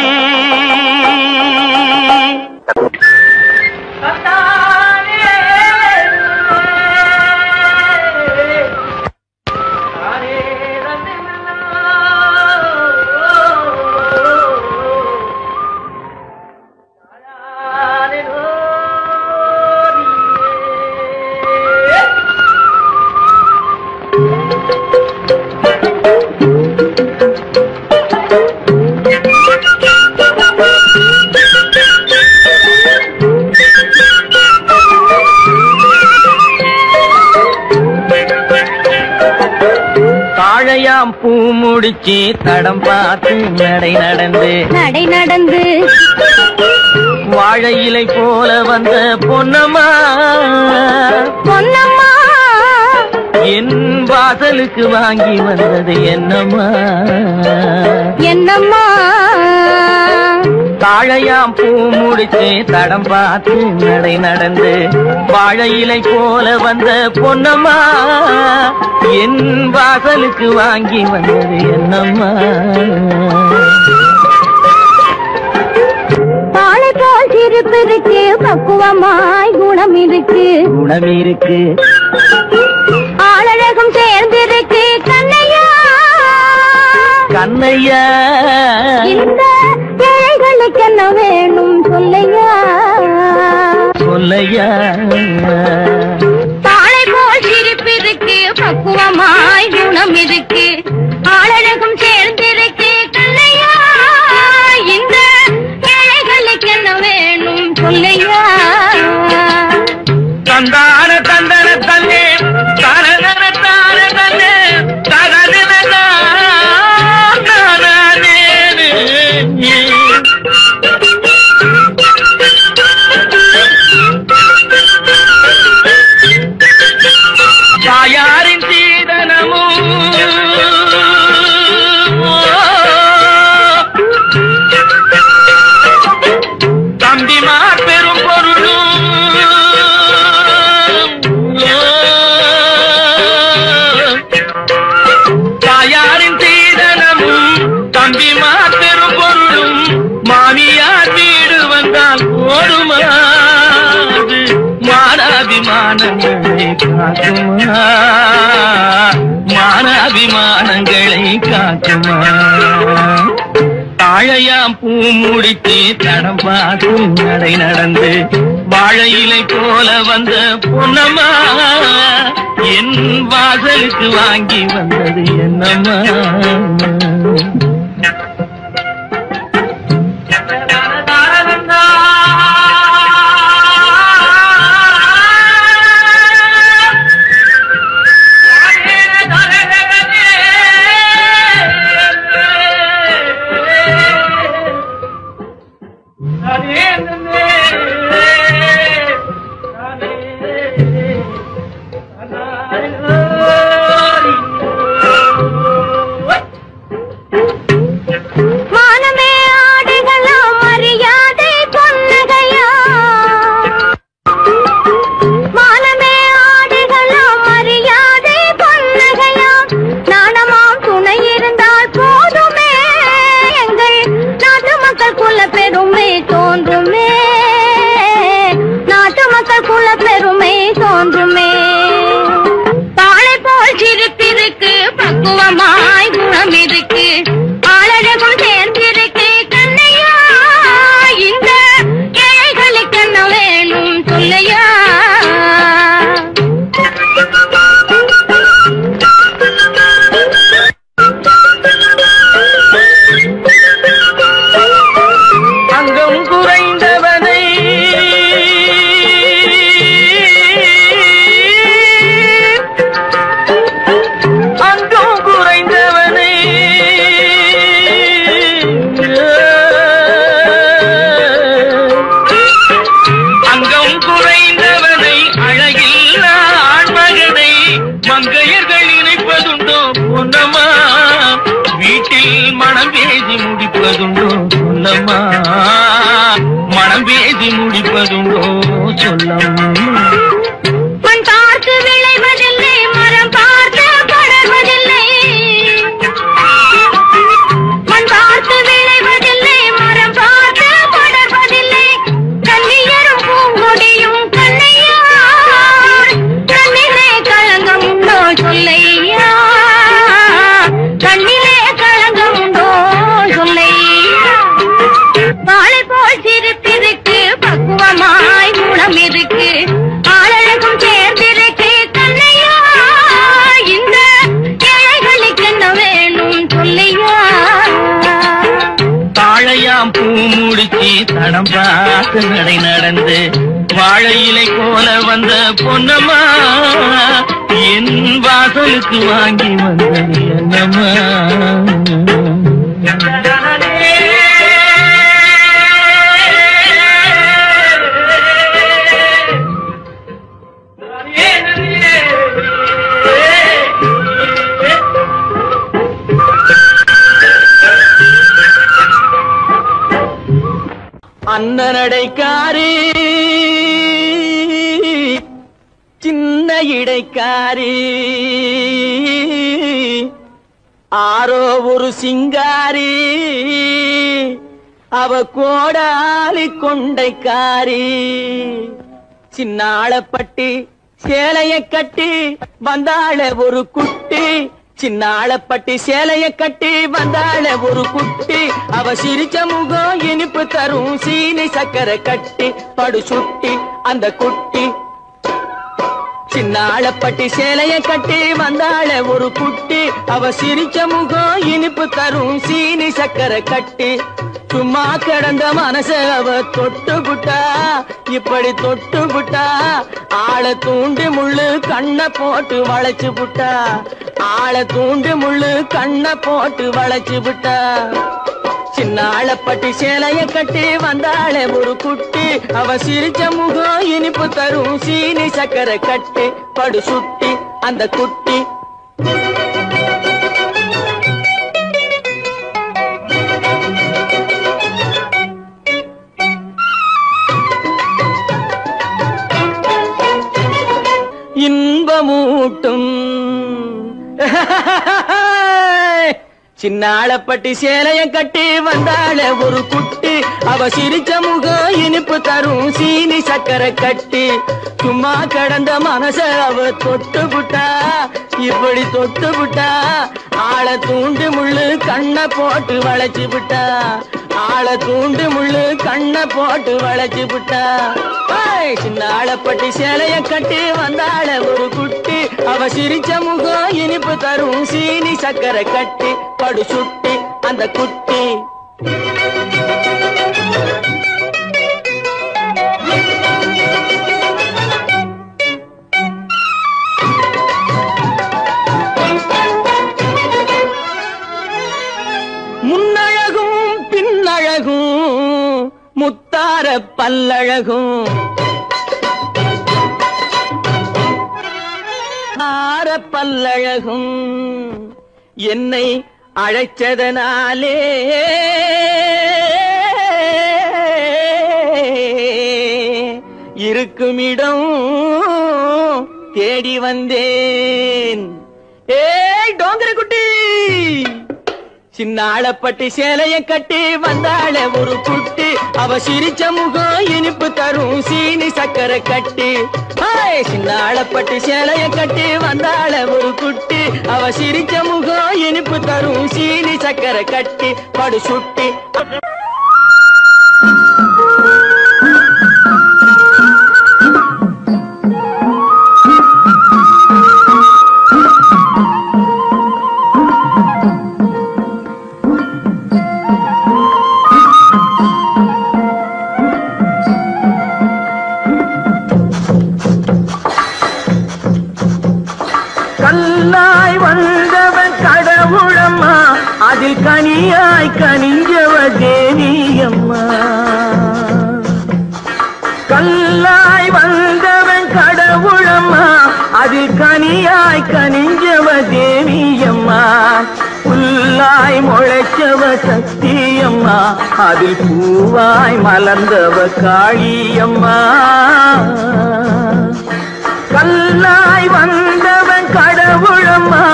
பூ முடிச்சு தடம் பார்த்து நடை நடந்து வாழை இலை போல வந்த பொன்னம்மா
பொன்னம்மா
என் வாசலுக்கு வாங்கி வந்தது என்னம்மா
என்னம்மா
தாழையாம் பூ முடிச்சு தடம் பார்த்து நடை நடந்து வாழை இலை போல வந்த பொன்னம்மா என் வாசலுக்கு வாங்கி வந்தது என்னம்மா
பாலை போல் சிரிப்பு இருக்கு பக்குவமாய் குணம் இருக்கு
குணம் இருக்கு
ஆளழகும் சேர்ந்திருக்கு கண்ணையா
கண்ணையா
இந்த ஏழைகளுக்கு என்ன வேணும் சொல்லையா
சொல்லையா
பாலை போல் சிரிப்பு இருக்கு பக்குவமாய் குணம் இருக்கு ஆளழகும் சேர்ந்திருக்கு கண்ணையா இந்த ஏழைகளுக்கு என்ன வேணும் சொல்லையா
தந்தான தந்தன தன்னே தரதன தார தன்னே தரதன தானே தாயாரின் சீதனமும் தம்பிமார் பெரும் பொருளும் தாயாரின் சீதனமும் தம்பிமார் பெரும் பொருளும் மாமியார் வீடு வந்தால் போடுமாது மானாபிமானங்களை காக்குமா மானாபிமானங்களை காக்குமா தாழையாம் பூ முடித்து தடம் பார்த்து நடை நடந்து வாழை இலை போல வந்த பொன்னம்மா என் வாசலுக்கு வாங்கி வந்தது என்னம்மா
மானமே ஆடுகளா மரியாதை பொன்னகையா மானமே ஆடுகளா மரியாதை பொன்னகையா நாணமாம் துணை இருந்தால் போதுமே எங்கள் நாட்டு மக்கள் குல பெருமை தோன்றுமே நாட்டு மக்கள் குல பெருமை தோன்றுமே தாளை போல் சிரிப்பிருக்கு பக்குவமாய் குணம் இருக்கு ஆளழகும் சேர்ந்திருக்கு கண்ணையா இந்த ஏழைகளுக்கு என்ன வேணும் சொல்லையா
அங்கம் குறைந்தவனை அங்கம் குறைந்தவனை அங்கம் குறைந்தவனை அழகில் ஆண்மகனை மங்கையர்கள் இணைப்பதுண்டோ பொன்னம்மா வீட்டில் மனம் பேசி முடிப்பதுண்டோ சொல்லம்மா மனம் பேசி முடிப்பதுண்டோ சொல்லம்மா
மண் பார்த்து விளைவதில்லை மரம் பார்த்து படர்வதில்லை மண் பார்த்து விளைவதில்லை மரம் பார்த்து படர்வதில்லை கண்ணியரும் பூங்கொடியும் கண்ணையா கண்ணிலே களங்கம் உண்டோ சொல்லையா கண்ணிலே களங்கம் உண்டோ சொல்லையா வாழை போல் சிரிப்பிருக்கு பக்குவமாய் குணம் இருக்கு ஆளழகும் சேர்ந்திருக்கு கண்ணையா இந்த ஏழைகளுக்கு என்ன வேணும் சொல்லையா
தாழையாம் பூ முடிச்சு தடம் பார்த்து நடை நடந்து வாழை இலை போல வந்த பொன்னம்மா என் வாசலுக்கு வாங்கி வந்தது என்னம்மா நடைக்காரி சின்ன இடைக்காரி ஆரோ ஒரு சிங்காரி அவ கோடாலி கொண்டைக்காரி சின்னாளப்பட்டி சேலைய கட்டி வந்தாள ஒரு குட்டி சின்னாளப்பட்டி சேலைய கட்டி வந்தாள ஒரு குட்டி அவ சிரிச்ச முகம் இனிப்பு தரும் சீனி சக்கரை கட்டி படு சுட்டி அந்த குட்டி சின்னாளப்பட்டி சேலைய கட்டி வந்தாள ஒரு குட்டி அவ சிரிச்ச முகம் இனிப்பு தரும் சீனி சக்கரை கட்டி சும்மா கிடந்த மனச அவ தொட்டு புட்டா இப்படி தொட்டு புட்டா ஆள தூண்டி முள்ளு கண்ண போட்டு வளைச்சு புட்டா ஆள தூண்டி முள்ளு கண்ண போட்டு வளைச்சு புட்டா சின்னாளப்பட்டி சேலைய கட்டி வந்தாளே ஒரு குட்டி அவ சிரிச்ச முகம் இனிப்பு தரும் சீனி சக்கரை கட்டி படு சுட்டி அந்த குட்டி இன்பமூட்டும் சின்னாளப்பட்டி சேலைய கட்டி வந்தாள ஒரு குட்டி அவ சிரிச்ச முகம் இனிப்பு தரும் சீனி சக்கரை கட்டி சும்மா கடந்த மனச அவ தொட்டு புட்டா இப்படி தொட்டு புட்டா ஆள தூண்டு முள்ளு கண்ண போட்டு வளைச்சு புட்டா ஆள தூண்டு முள்ளு கண்ண போட்டு வளைச்சு புட்டா சின்னாளப்பட்டி சேலைய கட்டி வந்தாள ஒரு குட்டி அவ சிரிச்ச முகம் இனிப்பு தரும் சீனி சக்கரை கட்டி படு சுட்டி அந்த குட்டி முன்னழகும் பின்னழகும் முத்தார பல்லழகும் ஆர பல்லழகும் என்னை அழைச்சதனாலே இருக்குமிடம் தேடி வந்தேன் ஏய் டோங்கர குட்டி சின்னாளப்பட்டி சேலைய கட்டி வந்தாள ஒரு குட்டி அவ சிரிச்ச முகம் இனிப்பு தரும் சீனி சக்கரை கட்டி சின்னாளப்பட்டி சேலைய கட்டி வந்தாள ஒரு குட்டி அவ சிரிச்ச முகம் இனிப்பு தரும் சீனி சக்கரை கட்டி படு சுட்டி கல்லாய் வந்தவன் கடவுளம்மா அதில் கனியாய் கனிஞ்சவ தேவியம்மா கல்லாய் வந்தவன் கடவுளம்மா அதில் கனியாய் கனிஞ்சவ தேவியம்மா புல்லாய் முளைச்சவ சக்தியம்மா அதில் பூவாய் மலர்ந்தவ காளியம்மா கல்லாய் வந்தவன் கடவுளம்மா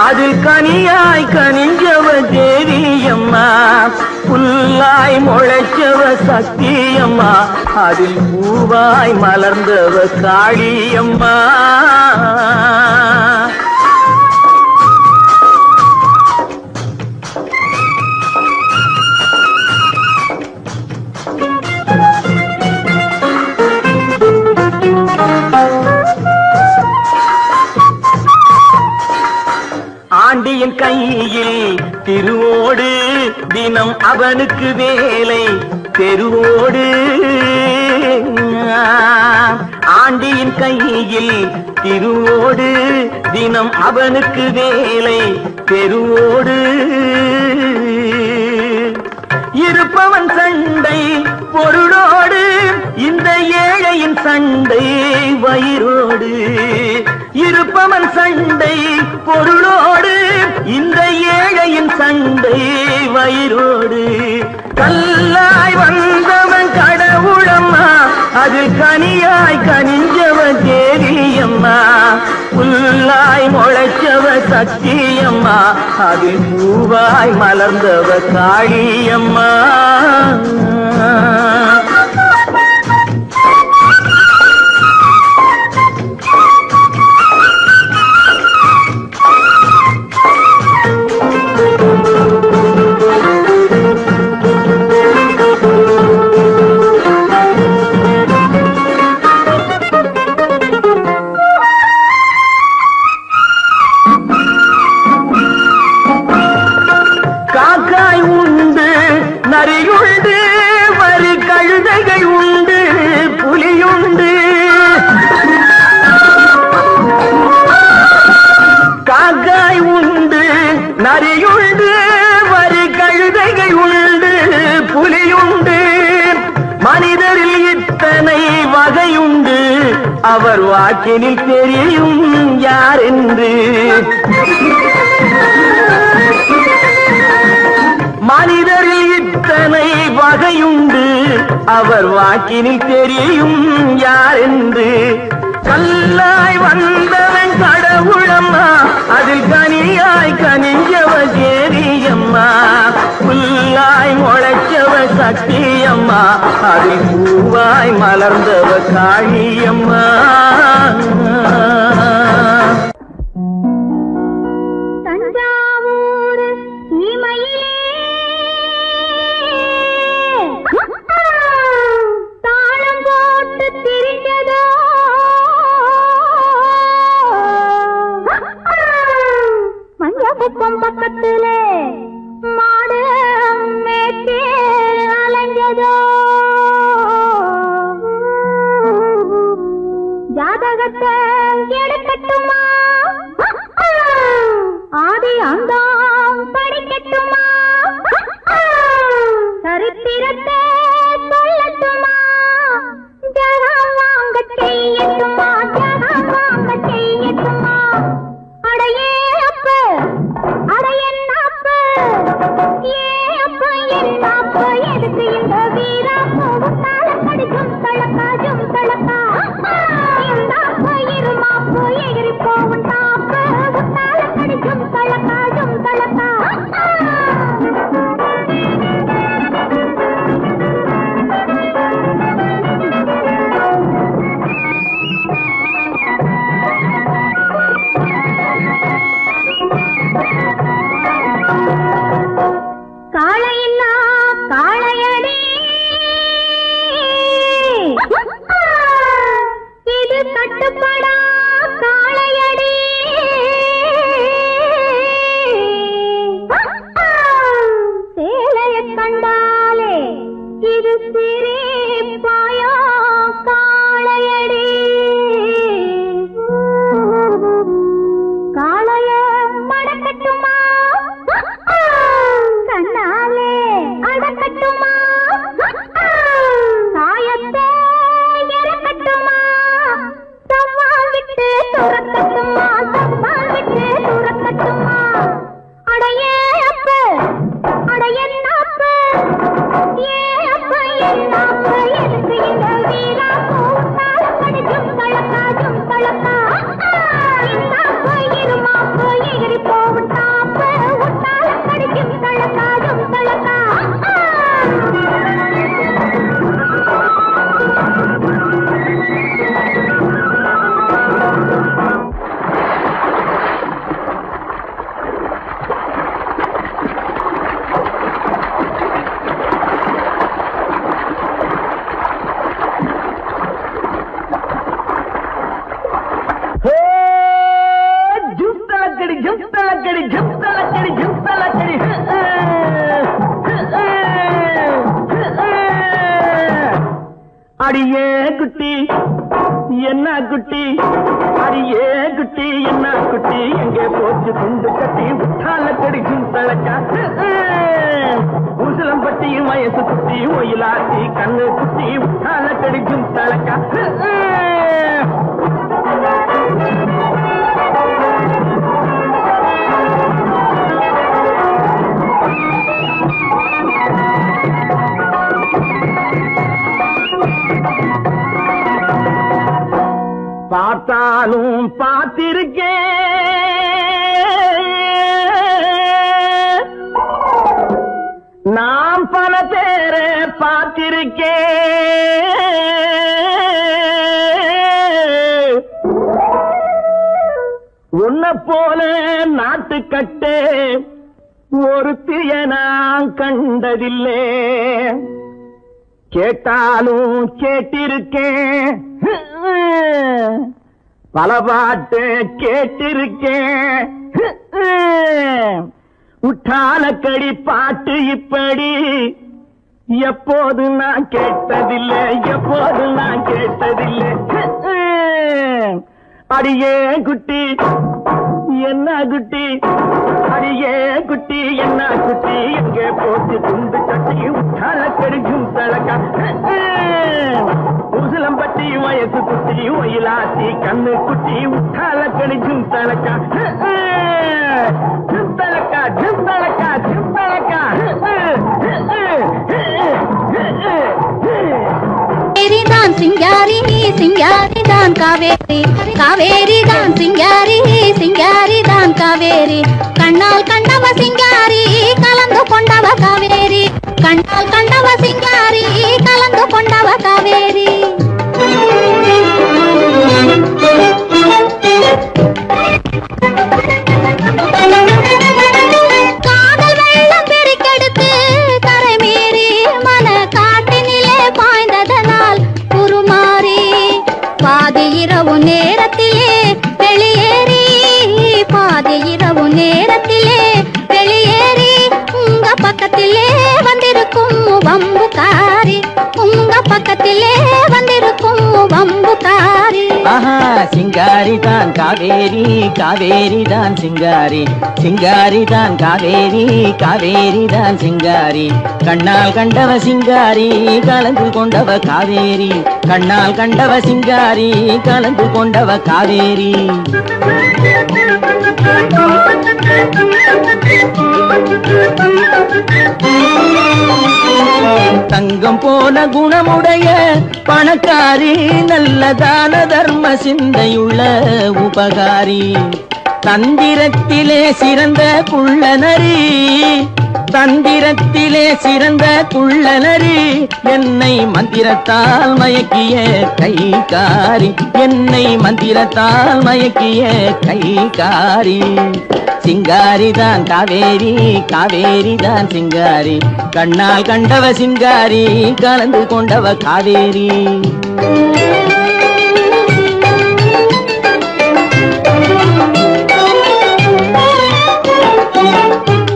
அதில் கனியாய் கனிஞ்சவ தேவியம்மா புல்லாய் முளைச்சவ சக்தியம்மா அதில் பூவாய் மலர்ந்தவ காளியம்மா ஆண்டியின் கையில் திருவோடு தினம் அவனுக்கு வேலை தெருவோடு ஆண்டியின் கையில் திருவோடு தினம் அவனுக்கு வேலை தெருவோடு இருப்பவன் சண்டை பொருளோடு இந்த ஏழையின் சண்டை வயிறோடு இருப்பவன் சண்டை பொருளோடு இந்த ஏழையின் சண்டை வயிறோடு கல்லாய் வந்தவன் கடவுளம்மா, அதில் கனியாய் கனிஞ்சவன் தேவியம்மா. புல்லாய் முளைச்சவ சக்தியம்மா, அதில் பூவாய் மலர்ந்தவ காளியம்மா. நரியுண்டு, வரி கழுதைகள் உண்டு, புலியுண்டு. காக்காய் உண்டு, நரியுண்டு, வரி கழுதைகள் உண்டு, புலியுண்டு. மனிதரில் இத்தனை வகையுண்டு, அவர் வாக்கினில் தெரியும் யார் என்று. மனிதரில் இத்தனை வகையுண்டு, அவர் வாக்கினில் தெரியும் யார் என்று. கல்லாய் வந்தவன் கடவுளம்மா, அதில் கனியாய் கனிஞ்சவ தேவியம்மா. புல்லாய் முளைச்சவ சக்தியம்மா, அதில் பூவாய் மலர்ந்தவ காளியம்மா.
பக்கத்திலே மாடு மேற்கே அலைஞ்சதோ, ஜாதகத்தை எடுக்கட்டுமா, ஆதி அந்தம் படிக்கட்டுமா, சரித்திரத்தை சொல்லட்டுமா, ஜனம் வாங்க செய்யட்டுமா, ஜனம் வாங்க செய்யட்டுமா. அடையே அப்ப அடையன்னாப்பு, ஏ அப்ப என்னாப்பு, எதுக்கு இந்த வீராப்பு, உத்தால கடிக்கும் தளக்காஜும் தளக்கா. இந்தாப்பு இருமாப்பு, எகிரி போவும் தாப்பு, உத்தால கடிக்கும் தளக்காஜும் தளக்கா. காளையில்லா காளையடி, இது கட்டுப்படா காளையடி. சேலைய கண்டாலே இது சிரிப்பாயோ காளையடி. காளைய மடக்கட்டுமா, கண்ணாலே அடக்கட்டுமா, சாயத்தை இறக்கட்டுமா, சவால் விட்டு துறக்கட்டுமா, சவால் விட்டு துறக்கட்டுமா. அடையே அப்ப அடையன்னாப்பு, ஏ அப்ப என்னாப்பு, எதுக்கு இந்த வீராப்பு, உத்தால கடிக்கும் தளக்காஜும் தளக்கா. இந்தாப்பு இருமாப்பு, எகிரி போவும் தாப்பு, உத்தால கடிக்கும் தளக்காஜும் தளக்கா.
ஜும்தலக்கடி ஜும்தலக்கடி ஜும்தலக்கடி ஜும்தலக்கடி. அடியே குட்டி என்ன குட்டி, அடியே குட்டி என்ன குட்டி, எங்கே போச்சு துண்டு கட்டி, உத்தாலக்கடி ஜும்தலக்கா. உசிலம்பட்டியும் வயசு குட்டி, ஒயிலாட்டி கண்ணு குட்டி, உத்தாலக்கடி ஜும்தலக்கா. பார்த்தாலும் பார்த்திருக்கேன், நான் பல பேரை பார்த்திருக்கேன். உன்னை போல நாட்டுக்கட்டே ஒருத்திய நான் கண்டதில்லை. கேட்டாலும் கேட்டிருக்கேன், பல பாட்டு கேட்டிருக்கேன். உற்றாலக்கடி பாட்டு இப்படி எப்போது நான் கேட்டதில்லை, எப்போது நான் கேட்டதில்லை. அடியே குட்டி என்ன குட்டி, அடியே குட்டி என்ன குட்டி, எங்கே போட்டு துண்டு கட்டி உற்றாலக்கடி குந்தளக்கா. உசிலம்பட்டி வயசு குட்டி ஒயிலாத்தி கண்ணு குட்டி உற்றாலக்கடி குந்தளக்கா. குந்தளக்கா குந்தளக்கா குந்தளக்கா.
காவேரிதான் சிங்காரி, சிங்காரிதான் காவேரி, காவேரிதான் சிங்காரி, சிங்காரிதான் காவேரி. கண்ணால் கண்டவ சிங்காரி கலந்து கொண்டவ காவேரி, கண்ணால் கண்டவ சிங்காரி கலந்து கொண்டவ காவேரி. காதல் வெள்ளம் பெருக்கெடுத்து கரை மீறி மன காட்டினிலே பாய்ந்ததனால் உருமாறி பாதி இரவு நேரத்திலே வெளியேறி, பாதி இரவு நேரத்திலே வெளியேறி உங்க பக்கத்திலே வந்திருக்கும் வம்புக்காரி, உங்க பக்கத்திலே வந்திருக்கும் வம்புக்காரி.
ஆஹா சிங்காரி தான் காவேரி, காவேரி தான் சிங்காரி, சிங்காரி தான் காவேரி, காவேரி தான் சிங்காரி. கண்ணால் கண்டவ சிங்காரி கலந்து கொண்டவ காவேரி, கண்ணால் கண்டவ சிங்காரி கலந்து கொண்டவ காவேரி. தங்கம் போல குணமுடைய பணக்காரி, நல்ல தான தர்ம சிந்தையுள்ள உபகாரி. தந்திரத்திலே சிறந்த குள்ளநரி, தந்திரத்திலே சிறந்த குள்ளநரி. என்னை மந்திரத்தால் மயக்கிய கைகாரி, என்னை மந்திரத்தால் மயக்கிய கைகாரி. சிங்காரிதான் காவேரி, காவேரிதான் சிங்காரி. கண்ணால் கண்டவ சிங்காரி கலந்து கொண்டவ காவேரி.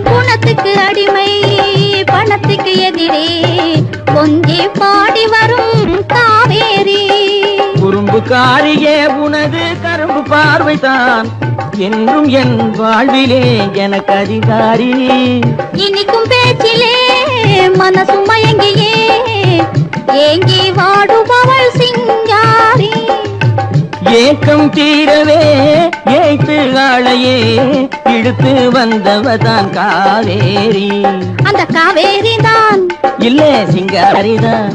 குணத்துக்கு அடிமை பணத்துக்கு எதிரே கொஞ்சி பாடி வரும் காவேரி.
குறும்புக்காரியே உனது கரும்பு பார்வைதான் என்றும் என் வாழ்விலே எனக்கு அதிகாரி.
இனிக்கும் பேச்சிலே மனசும் மயங்கியே ஏங்கி வாடுபவள் சிங்காரி.
ஏக்கம் தீரவே ஏய்த்து ஆளையே இழுத்து வந்தவதான் காவேரி.
அந்த காவேரி தான்
இல்ல சிங்காரிதான்,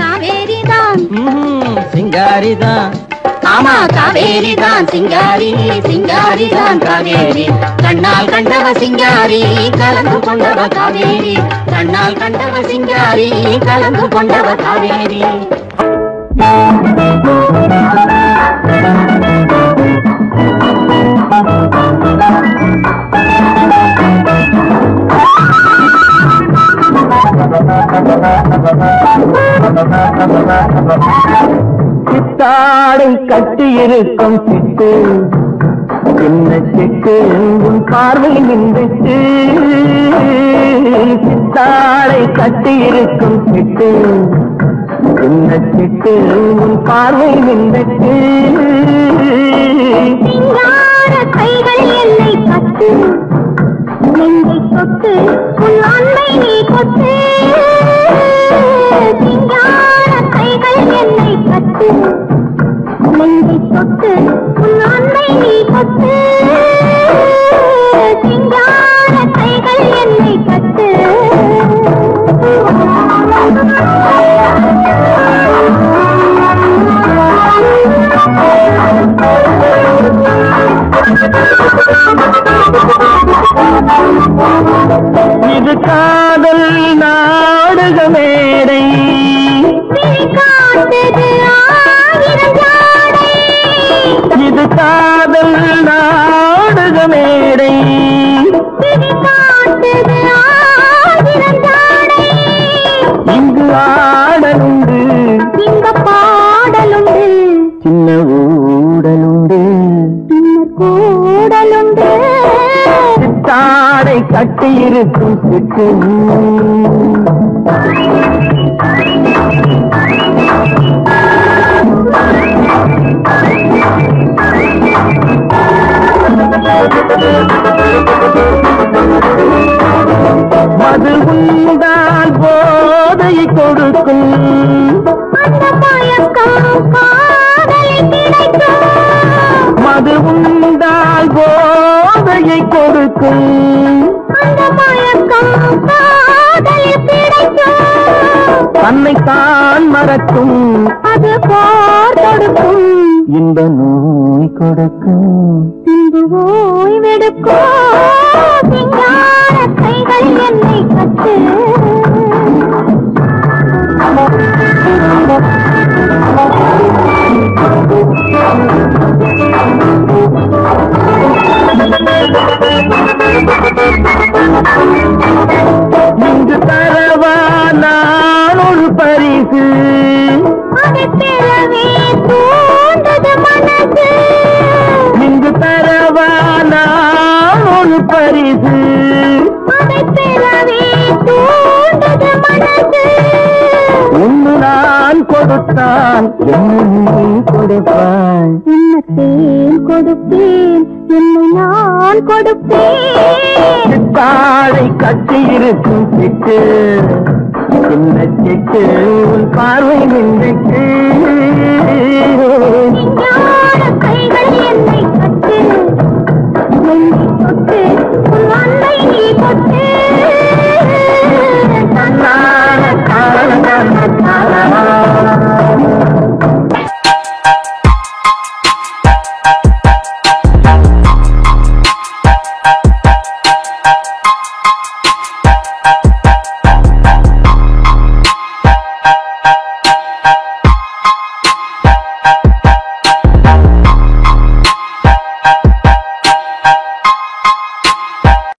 காவேரிதான்
சிங்காரிதான். ஆமா காவேரிதான் சிங்காரி, சிங்காரிதான் காவேரி. கண்ணால் கண்டவ சிங்காரி கலந்து கொண்டவ காவேரி, கண்ணால் கண்டவ சிங்காரி கலந்து கொண்டவ காவேரி. சித்தாடை கட்டியிருக்கும் சிட்டு, சின்ன சிட்டு உன் பார்வை நின்றுச்சு. சித்தாடை கட்டியிருக்கும் சிட்டு, சின்ன சிட்டு உன் பார்வை நின்றுச்சு.
சிங்கார கைகள் என்னை கட்டு, நெஞ்சை தொட்டு உன் அன்பை நீ கொத்து. சிங்கார கைகள் என்னை கட்டு, நெஞ்சை தொட்டு உன் அன்பை நீ கொத்து. சிங்கார கைகள் என்னை கட்டு.
கட்டி இருக்கும் சிட்டு மது உண்டால் போதையை கொடுக்கும்
அந்த மயக்கம் காதலில் கிடைக்கும்
மது உண்டால் போதையை கொடுக்கும்
அந்த மயக்கம் காதலில் கிடைக்கும்
தன்னைத்தான் மறக்கும்
அது போர் கொடுக்கும்
இந்த நோய் கொடுக்கும்
பின்பு ஓய்வெடுக்கும் சிங்கார கைகள் என்னை கட்டு
இங்கு தரவா நான் ஒரு பரிசு
அதை பெறவே தூண்டது மனசு
இங்கு தரவா நான் ஒரு பரிசு
அதை பெறவே தூண்டது மனசு
ஒன்று நான் கொடுத்தான் என்ன நீ கொடுப்பாய்
என்னத்தேன் கொடுப்பேன் என்னை நான் கொடுப்பேன்
தாழை கட்டி இருக்கும் சிட்டு சின்ன சிட்டு உன் பார்வை நின்றுட்டு